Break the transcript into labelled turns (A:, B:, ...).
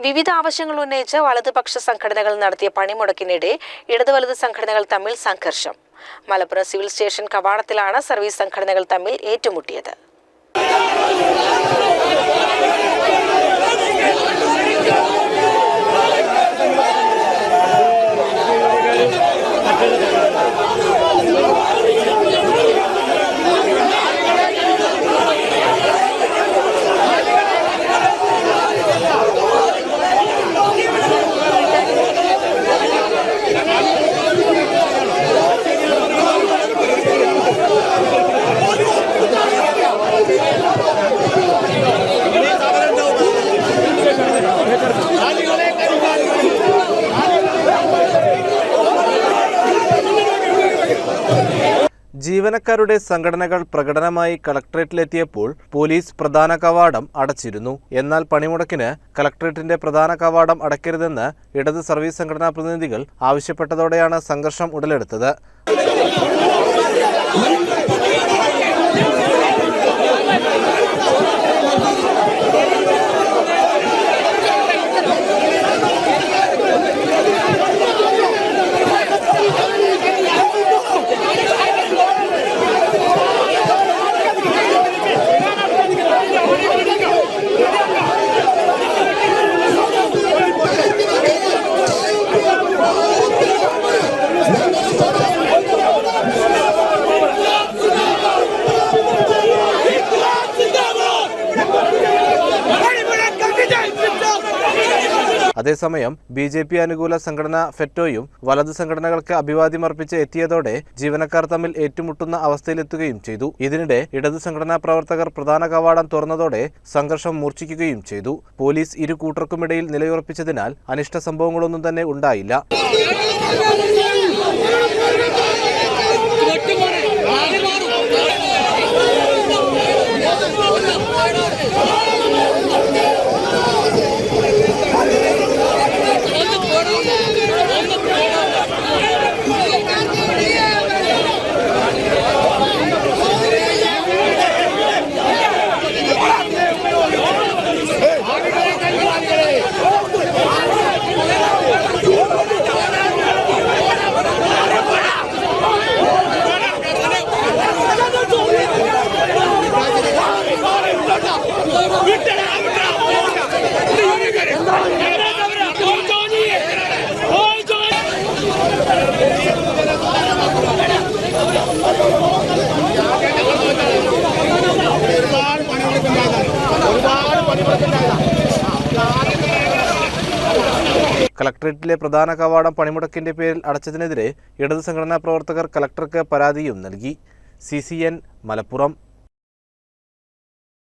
A: വിവിധ ആവശ്യങ്ങൾ ഉന്നയിച്ച് വലതുപക്ഷ സംഘടനകൾ നടത്തിയ പണിമുടക്കിനിടെ ഇടതു വലത് സംഘടനകൾ തമ്മിൽ സംഘർഷം. മലപ്പുറം സിവിൽ സ്റ്റേഷൻ കവാടത്തിലാണ് സർവീസ് സംഘടനകൾ തമ്മിൽ ഏറ്റുമുട്ടിയത്.
B: ജീവനക്കാരുടെ സംഘടനകൾ പ്രകടനമായി കളക്ടറേറ്റിലെത്തിയപ്പോൾ പോലീസ് പ്രധാന കവാടം അടച്ചിരുന്നു. എന്നാൽ പണിമുടക്കിന് കളക്ടറേറ്റിന്റെ പ്രധാന കവാടം അടയ്ക്കരുതെന്ന് ഇടത് സർവീസ് സംഘടനാ പ്രതിനിധികൾ ആവശ്യപ്പെട്ടതോടെയാണ് സംഘർഷം ഉടലെടുത്തത്. അതേസമയം BJP അനുകൂല സംഘടന ഫെറ്റോയും വലത് സംഘടനകൾക്ക് അഭിവാദ്യമർപ്പിച്ച് എത്തിയതോടെ ജീവനക്കാർ തമ്മിൽ ഏറ്റുമുട്ടുന്ന അവസ്ഥയിലെത്തുകയും ചെയ്തു. ഇതിനിടെ ഇടത് സംഘടനാ പ്രവർത്തകർ പ്രധാന കവാടം തുറന്നതോടെ സംഘർഷം മൂർച്ഛിക്കുകയും ചെയ്തു. പോലീസ് ഇരു കൂട്ടർക്കുമിടയിൽ നിലയുറപ്പിച്ചതിനാൽ അനിഷ്ട സംഭവങ്ങളൊന്നും തന്നെ ഉണ്ടായില്ല. കളക്ടറേറ്റിലെ പ്രധാന കവാടം പണിമുടക്കിന്റെ പേരിൽ അടച്ചതിനെതിരെ ഇടത് സംഘടനാ പ്രവർത്തകർ കളക്ടർക്ക് പരാതിയും നൽകി. CCN മലപ്പുറം.